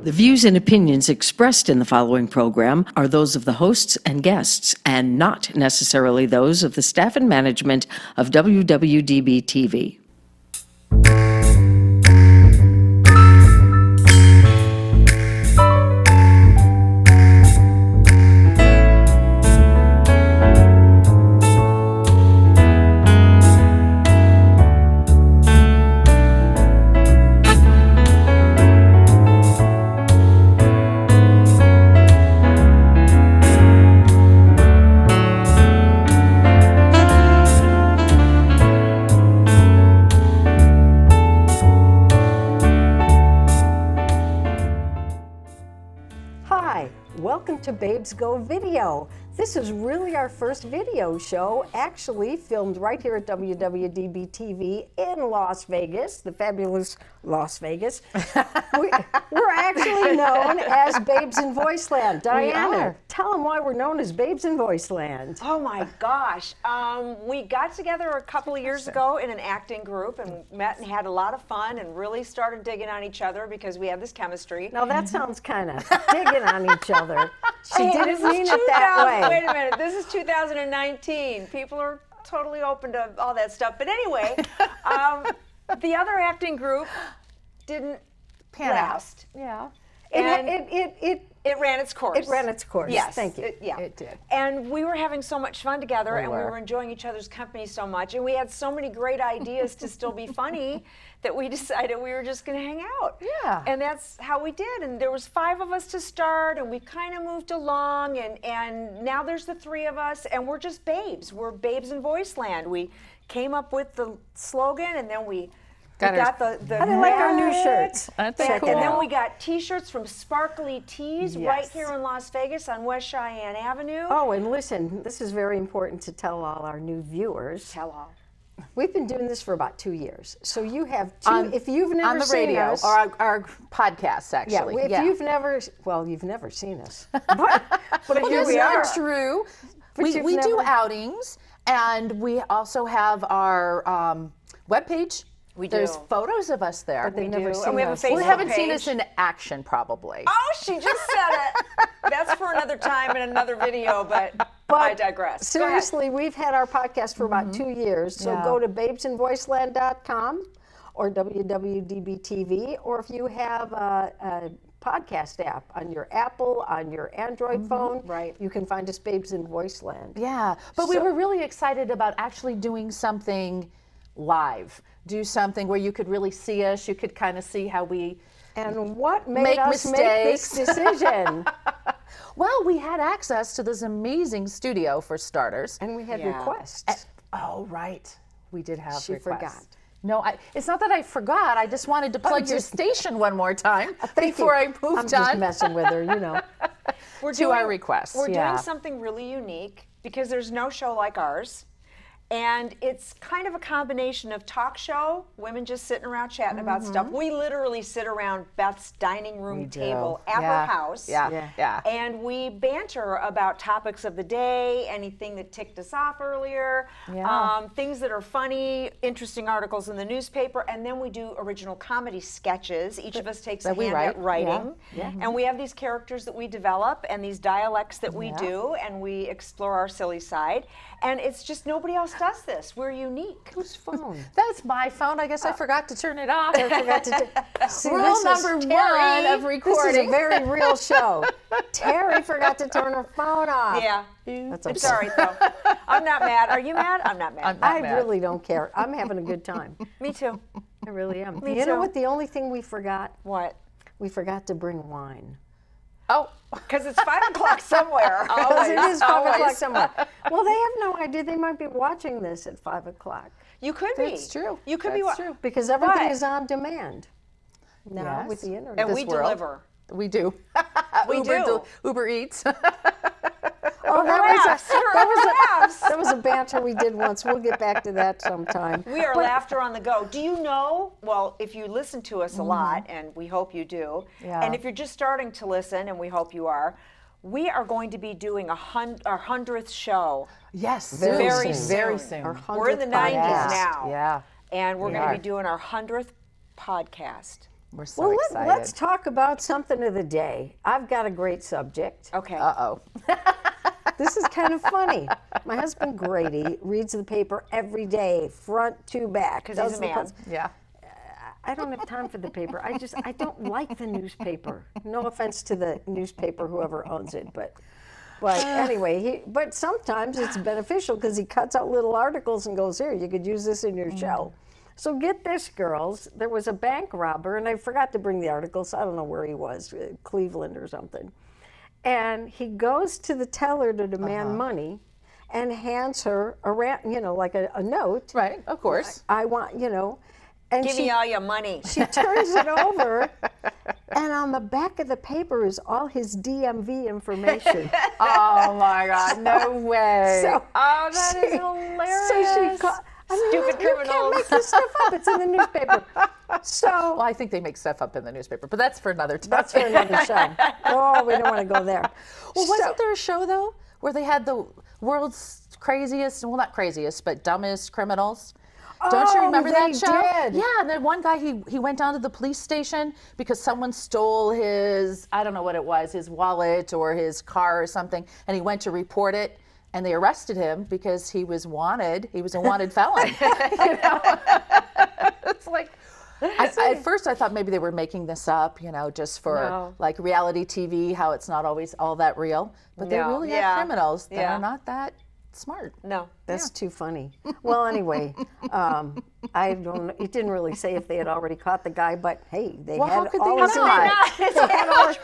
The views and opinions expressed in the following program are those of the hosts and guests, and not necessarily those of the staff and management of WWDB-TV. Hi, welcome to Babes Go Video. This is really our first video show, actually filmed right here at WWDB-TV in Las Vegas, the fabulous Las Vegas. We're actually known as Babes in Voiceland. Diana, tell them why we're known as Babes in Voiceland. Oh my gosh. We got together a couple of years ago in an acting group and met and had a lot of fun and really started digging on each other because we had this chemistry. Now that sounds kind of digging on each other. She didn't mean it that way. Wait a minute, this is 2019. People are totally open to all that stuff. But anyway, the other acting group didn't last. Yeah. And it ran its course. It ran its course. Yes. Thank you. It did. And we were having so much fun together, and we were enjoying each other's company so much, and we had so many great ideas to still be funny that we decided we were just going to hang out. Yeah. And that's how we did. And there was 5 of us to start, and we kind of moved along, and now there's the 3 of us, and we're just babes. We're babes in Voiceland. We came up with the slogan, and then we got the I like our new shirts. That's and cool. then we got T-shirts from Sparkly Tees right Yes. here in Las Vegas on West Cheyenne Avenue. Oh, and listen, this is very important to tell all our new viewers. Tell all. We've been doing this for about 2 years. So you have 2, if you've never on the seen radio us. or our podcasts, actually. If you've never, well, you've never seen us. But well, here that's we are. not true. But We you've do never- outings, and we also have our webpage. There's photos of us there. But they've never seen And we have a us. Facebook We haven't seen page. us in action, probably. Oh, she just said it. That's for another time in another video, but I digress. Seriously, we've had our podcast for about 2 years. So Yeah. go to babesinvoiceland.com or WWDB-TV, or if you have a podcast app on your Apple, on your Android phone, Right. you can find us Babes in Voiceland. Yeah, but we were really excited about actually doing something live. Do something where you could really see us. You could kind of see how we And what made make us make this mistakes. decision? Well, we had access to this amazing studio for starters. And we had Yeah. requests. Oh, right. We did have She requests. forgot. No, it's not that I forgot. I just wanted to plug your station one more time Thank before you. I moved I'm just on messing with her, you know. We're to our requests. We're yeah. doing something really unique because there's no show like ours. And it's kind of a combination of talk show, women just sitting around chatting about stuff. We literally sit around Beth's dining room table at Yeah. her house. Yeah. And we banter about topics of the day, anything that ticked us off earlier, things that are funny, interesting articles in the newspaper, and then we do original comedy sketches. Each of us takes a That we hand write. at writing. Yeah. And we have these characters that we develop and these dialects that we do, and we explore our silly side. And it's just nobody else does this. We're unique. Whose phone? That's my phone. I guess I forgot to turn it off. I forgot to see, Rule this is number Terry. 1 of This is a recording. very real show. Terry forgot to turn her phone off. Yeah. That's It's all right, though. I'm not mad. Are you mad? I'm not mad. I'm not I mad. really don't care. I'm having a good time. Me too. I really am. Me You know too. what? The only thing we forgot? What? We forgot to bring wine. Oh, Because it's 5 o'clock somewhere. Because it is 5 o'clock always. somewhere. Well, they have no idea. They might be watching this at 5 o'clock. You could be. That's true. You could be. That's true. Because everything But- is on demand now Yes. with the internet. And This we world. deliver. we do. We Uber, do. Uber Eats. Oh, Laughs. that was a banter we did once. We'll get back to that sometime. We are laughter on the go. Do you know, well, if you listen to us a lot, and we hope you do, Yeah. and if you're just starting to listen, and we hope you are, we are going to be doing our 100th show. Yes, Very soon. Very soon. soon. Our We're in the 100th 90s podcast. now. Yeah. And we're We going to are. be doing our 100th podcast. We're so Well, excited. let's talk about something of the day. I've got a great subject. Okay. Uh-oh. This is kind of funny. My husband Grady reads the paper every day, front to back. Because he's a man. Yeah. I don't have time for the paper. I don't like the newspaper. No offense to the newspaper, whoever owns it, but anyway, but sometimes it's beneficial because he cuts out little articles and goes, here, you could use this in your show. So get this, girls. There was a bank robber, and I forgot to bring the articles. I don't know where he was, Cleveland or something. And he goes to the teller to demand money and hands her like a note. Right, of course. I want, and Give me all your money. she turns it over, and on the back of the paper is all his DMV information. Oh my God, no way. So- Oh, that is hilarious. So she Stupid You criminals. can't make this stuff up. It's in the newspaper. So Well, I think they make stuff up in the newspaper, but that's for another time. that's for another show. Oh, we don't want to go there. Well, So- wasn't there a show, though, where they had the world's craziest, well, not craziest, but dumbest criminals? Don't you remember they that show? did. Yeah, and then one guy, he went down to the police station because someone stole his, I don't know what it was, his wallet or his car or something, and he went to report it, and they arrested him because he was wanted. He was a wanted felon. It's like, at first I thought maybe they were making this up, just for No. like reality TV, how it's not always all that real. But they No. really Yeah. have criminals that Yeah. are not that smart. No. That's too funny. Well, anyway, I don't. It didn't really say if they had already caught the guy, but hey, they Well, how had could they all not? his Not.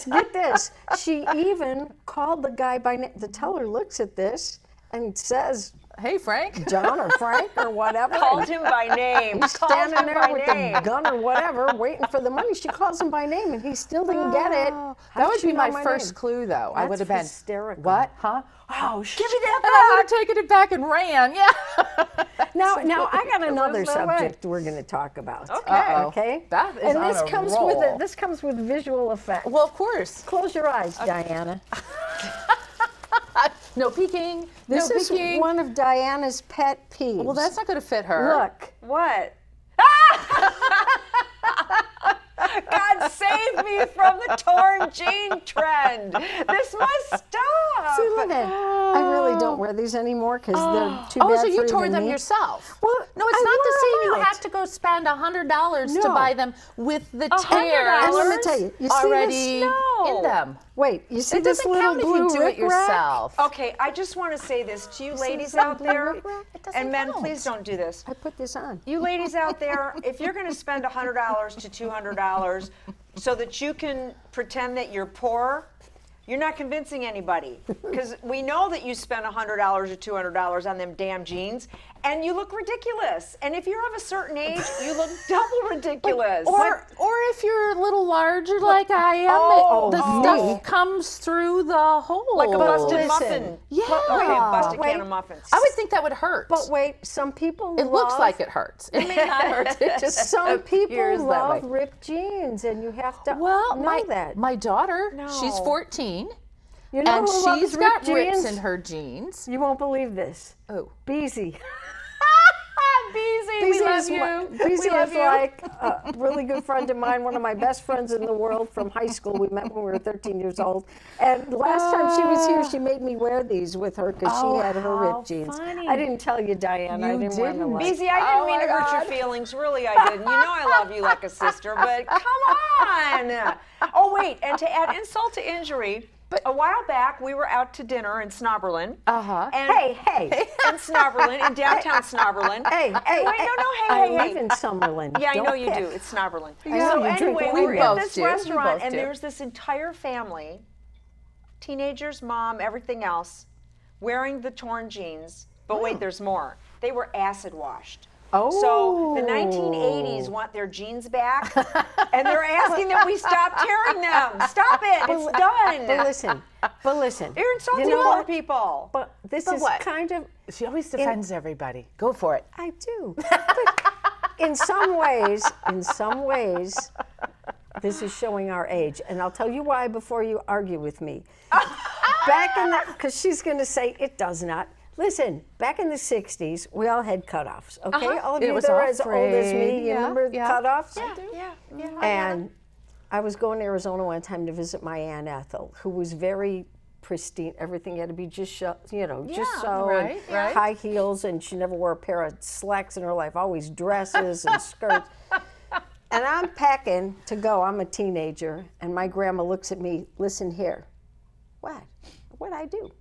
Get this. She even called the guy by name. The teller looks at this and says, Hey, Frank. John or Frank or whatever. Called him by name. He's Called standing him there by with name. the gun or whatever, waiting for the money. She calls him by name, and he still didn't get it. Oh, How that did would she be know my first name? clue, though. I That's would have been hysterical. What? Huh? Oh, shit! me that And I would have taken it back and ran. Yeah. Now I got another There's no way. subject we're going to talk about. Uh-oh. Okay. That is and on this a comes roll. with visual effects. Well, of course. Close your eyes, Diana. No peeking. This no is peeking. one of Diana's pet peeves. Well, that's not going to fit her. Look. What? God save me from the torn jean trend. This must stop. See, look at it. I really don't wear these anymore because they're too bad Oh, so for you tore even them me. yourself? Well, no, it's I not the wore same. You them out. have to go spend $100 to No. buy them with the $100? tears And let me tell you see already this? No. in them. Wait, you see It this doesn't little count if blue you do it rickrack? yourself. Okay, I just want to say this to you ladies that out blue there, rickrack? It doesn't and men, count. please don't do this. I put this on. You ladies out there, if you're going to spend $100 to $200 so that you can pretend that you're poor, you're not convincing anybody. Because we know that you spent $100 or $200 on them damn jeans, and you look ridiculous. And if you're of a certain age, you look double ridiculous. Or if you're a little larger like I am, the me. stuff comes through the hole. like a busted Listen. muffin. Yeah. Okay, a busted Wait. can of muffins. I would think that would hurt. But wait, some people it love, looks like it hurts. It may not hurt. It just some people appears that love way. ripped jeans, and you have to Well, know that. my daughter, she's No. 14, You know and who loves she's got ripped rips jeans? in her jeans. You won't believe this. Oh. Beezy. Beezy, Beezy we love is, you. Beezy we love is you. like a really good friend of mine, one of my best friends in the world from high school. We met when we were 13 years old. And last time she was here, she made me wear these with her because Oh, she had her how ripped jeans. funny. I didn't tell you, Diane. I You didn't wear them. didn't. like- Beezy, I didn't Oh mean to my hurt your God. feelings. Really, I didn't. You know I love you like a sister, but come on. Oh, wait, and to add insult to injury, a while back we were out to dinner in Snobberlin. Uh-huh. And Hey. in Snobberlin, in downtown Snobberlin. Hey, Wait, no, I hey. live in Summerlin. Yeah, I know Don't you pick. do. It's Snobberlin. know So you drink anyway, wine we were there. at We this both do. We restaurant, both and do. there's this entire family, teenagers, mom, everything else, wearing the torn jeans. But wait, there's more. They were acid washed. So the 1980s want their jeans back, and they're asking that we stop tearing them. Stop it! It's done. But listen. You're insulting You know poor what? people. But this But is what? kind of, She always defends everybody. Go for it. I do. But in some ways, this is showing our age. And I'll tell you why before you argue with me. Back in the, because she's going to say it does not. Listen, back in the 60s, we all had cutoffs, okay? All of It you was that are all as old as me, frayed. you Yeah, remember the yeah. cutoffs? Yeah. And I was going to Arizona one time to visit my Aunt Ethel, who was very pristine. Everything had to be just, just so, right, and right. high heels, and she never wore a pair of slacks in her life, always dresses and skirts. And I'm packing to go. I'm a teenager, and my grandma looks at me, listen here. What? What'd I do?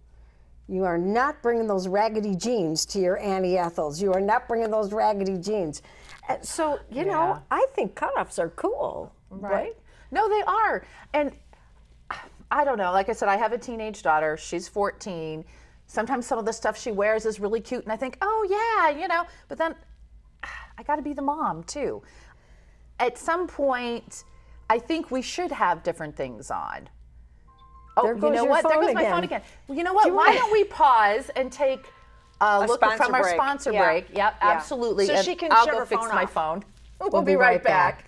You are not bringing those raggedy jeans to your Auntie Ethel's. You are not bringing those raggedy jeans. So, you know, I think cutoffs are cool, right? No, they are. And I don't know. Like I said, I have a teenage daughter. She's 14. Sometimes some of the stuff she wears is really cute, and I think, oh, yeah, you know. But then I got to be the mom, too. At some point, I think we should have different things on. Oh, There you goes know your what? There phone goes my again. phone again. Well, you know what? Why don't we pause and take a look sponsor from our break. sponsor Yeah. break? Yep, Yeah. absolutely. So And she can I'll shut go her fix phone my off. phone. We'll be right back.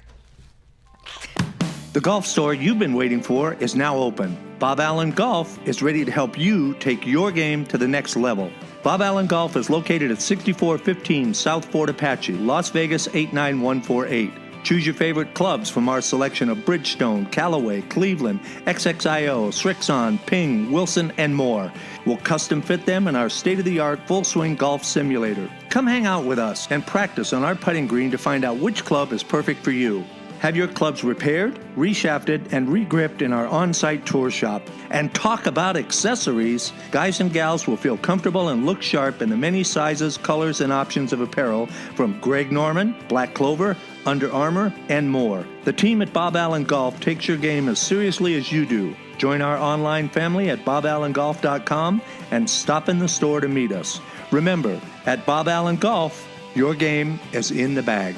The golf store you've been waiting for is now open. Bob Allen Golf is ready to help you take your game to the next level. Bob Allen Golf is located at 6415 South Fort Apache, Las Vegas 89148. Choose your favorite clubs from our selection of Bridgestone, Callaway, Cleveland, XXIO, Srixon, Ping, Wilson, and more. We'll custom fit them in our state-of-the-art full-swing golf simulator. Come hang out with us and practice on our putting green to find out which club is perfect for you. Have your clubs repaired, reshafted, and regripped in our on-site tour shop. And talk about accessories. Guys and gals will feel comfortable and look sharp in the many sizes, colors, and options of apparel from Greg Norman, Black Clover, Under Armour, and more. The team at Bob Allen Golf takes your game as seriously as you do. Join our online family at BobAllenGolf.com and stop in the store to meet us. Remember, at Bob Allen Golf, your game is in the bag.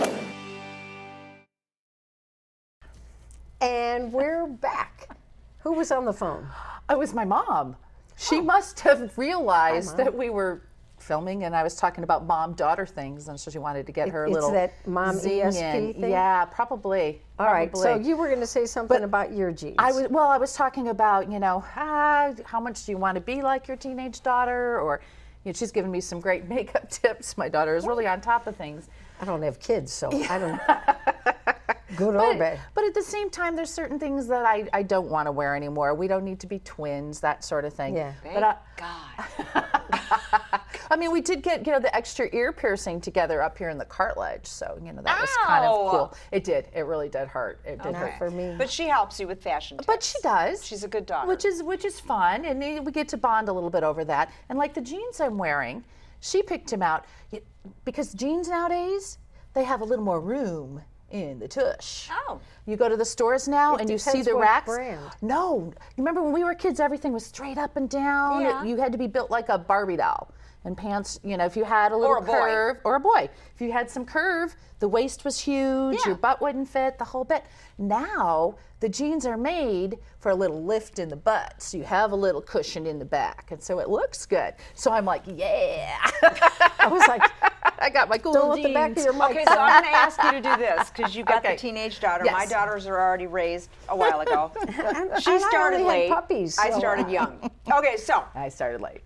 And we're back. Who was on the phone? It was my mom. She must have realized that we were filming, and I was talking about mom-daughter things, and so she wanted to get her It's little that mom zing ESP in. thing? Yeah, probably. All right, so probably. you were going to say something about your jeans. I was talking about, you know, how much do you want to be like your teenage daughter, or you know, she's given me some great makeup tips. My daughter is really on top of things. I don't have kids, so I don't. Good or bad. But at the same time, there's certain things that I don't want to wear anymore. We don't need to be twins, that sort of thing. Yeah. But God. I mean, we did get, you know, the extra ear piercing together up here in the cartilage, so, you know, that was kind of Ow. cool. It did. It really did hurt. It did hurt. Not for me. But she helps you with fashion tips. But she does. She's a good daughter. Which is fun, and we get to bond a little bit over that. And like the jeans I'm wearing, she picked him out because jeans nowadays, they have a little more room in the tush. Oh. You go to the stores now and you see depends the what racks. brand. No, you remember when we were kids, everything was straight up and down. Yeah. You had to be built like a Barbie doll. And pants, you know, if you had a little Or a boy. curve, or a boy, if you had some curve, the waist was huge, Yeah. your butt wouldn't fit, the whole bit. Now, the jeans are made for a little lift in the butt, so you have a little cushion in the back, and so it looks good. So I'm like, yeah. I was like, I got my cool don't jeans. let the back of your mic. Okay, so I'm going to ask you to do this because you got Okay. the teenage daughter. Yes. My daughters are already raised a while ago. She and I started only had late. puppies, I so- started young. Okay, so I started late.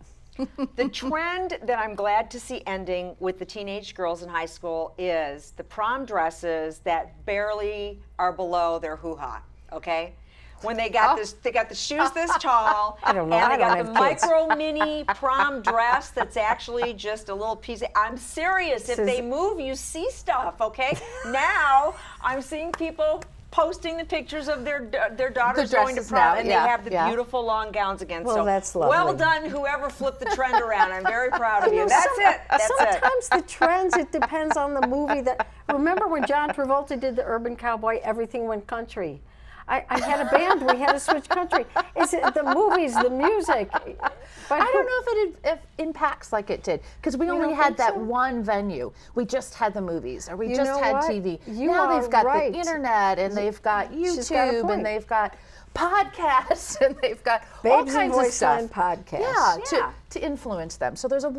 the trend that I'm glad to see ending with the teenage girls in high school is the prom dresses that barely are below their hoo-ha. Okay. When they got they got the shoes this tall, I don't know, and I they got don't the have kids. micro mini prom dress that's actually just a little piece. I'm serious. If This is- they move, you see stuff. Okay. Now I'm seeing people posting the pictures of their daughters going to dresses prom, now, and yeah, they have the yeah. beautiful long gowns again. Well, so that's well lovely. done, whoever flipped the trend around. I'm very proud of you. know, That's it. That's it. Sometimes the trends, it depends on the movie. That remember when John Travolta did the Urban Cowboy, everything went country. I had a band, we had to switch country. Is it the movies, the music? But I don't know if it impacts like it did, because we only don't had think that so? one venue. We just had the movies, or we You just know had what? TV. You now are they've got right. the internet, and they've got She's got a YouTube, point. and they've got podcasts, and they've got all Babes in kinds of stuff. Voiceland podcast. Yeah, Yeah. to influence them. So there's a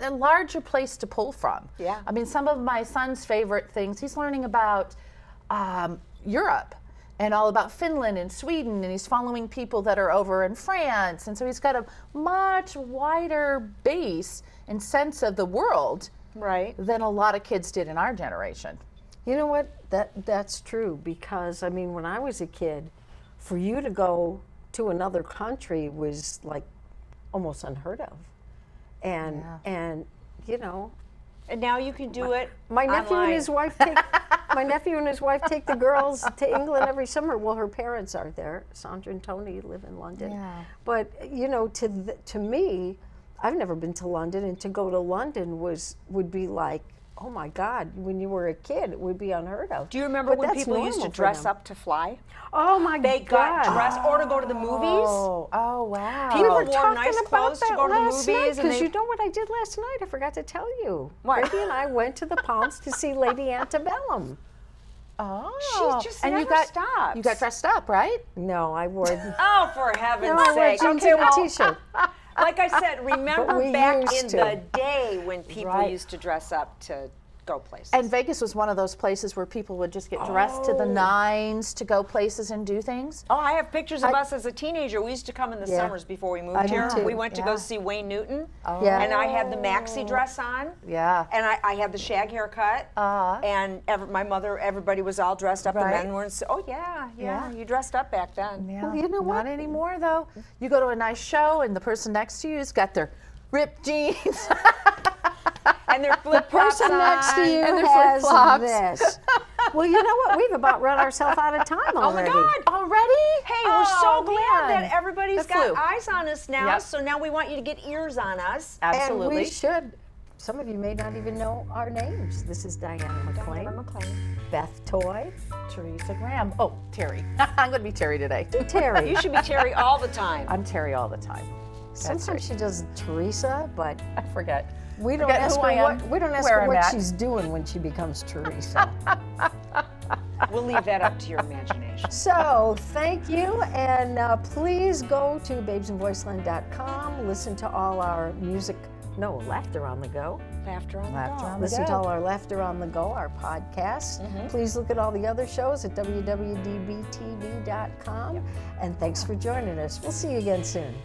larger place to pull from. Yeah. I mean, some of my son's favorite things, he's learning about Europe. and all about Finland and Sweden, and he's following people that are over in France. And so he's got a much wider base and sense of the world Right. than a lot of kids did in our generation. You know what? That's true, because I mean, when I was a kid, for you to go to another country was like almost unheard of, and you know, And now you can do it. my nephew online. and his wife take the girls to England every summer. Well, her parents aren't there. Sandra and Tony live in London. Yeah. But you know, to me, I've never been to London, and to go to London would be like, oh my God, when you were a kid, it would be unheard of. Do you remember But when that's people used to normal for dress them. up to fly? Oh my They God. got dressed, or to go to the movies. Oh, wow. People We were wore talking nice about clothes to that go to the last night, movies, and because they- you know what I did last night? I forgot to tell you. What? Brady and I went to the Palms to see Lady Antebellum. Oh, She just and you never got stops. you got dressed up, right? No, I wore Oh, for heaven's I wore sake! jeans Okay, and a well, T-shirt. like I said, remember we back used in to. the day when people Right. used to dress up to go places. And Vegas was one of those places where people would just get dressed to the nines to go places and do things. oh, I have pictures of us as a teenager. We used to come in the Yeah. summers before we moved I do here. too. We went to Yeah. go see Wayne Newton, Yeah. and I had the maxi dress on. Yeah. And I had the shag haircut, and my mother, everybody was all dressed up. Right. The men were, oh yeah, Yeah. you dressed up back then. Yeah. Well, you know what? Not anymore, though. You go to a nice show, and the person next to you's got their ripped jeans. And their flip flops Person next to on. you and the has flip-flops. this. Well, you know what? We've about run ourselves out of time Oh my already. God! Already? Hey, we're so Oh, glad man. that everybody's The got flu. eyes on us now. Yep. So now we want you to get ears on us. Absolutely. And we should. Some of you may not even know our names. This is Diana McClain, Beth Toy, Teresa Graham. Oh, Terry. I'm going to be Terry today. Terry. You should be Terry all the time. I'm Terry all the time. Sometimes she does Teresa, but I forget. we don't Forget ask who her I am, what we don't ask where her I'm what at. she's doing when she becomes Teresa. We'll leave that up to your imagination. So thank you, and please go to babesandvoiceland.com. Listen to all our Laughter on the Go. Laughter on Laughter the go. on the Listen to go. all our Laughter on the Go, our podcasts. Please look at all the other shows at WWDBTV.com. And thanks for joining us. We'll see you again soon.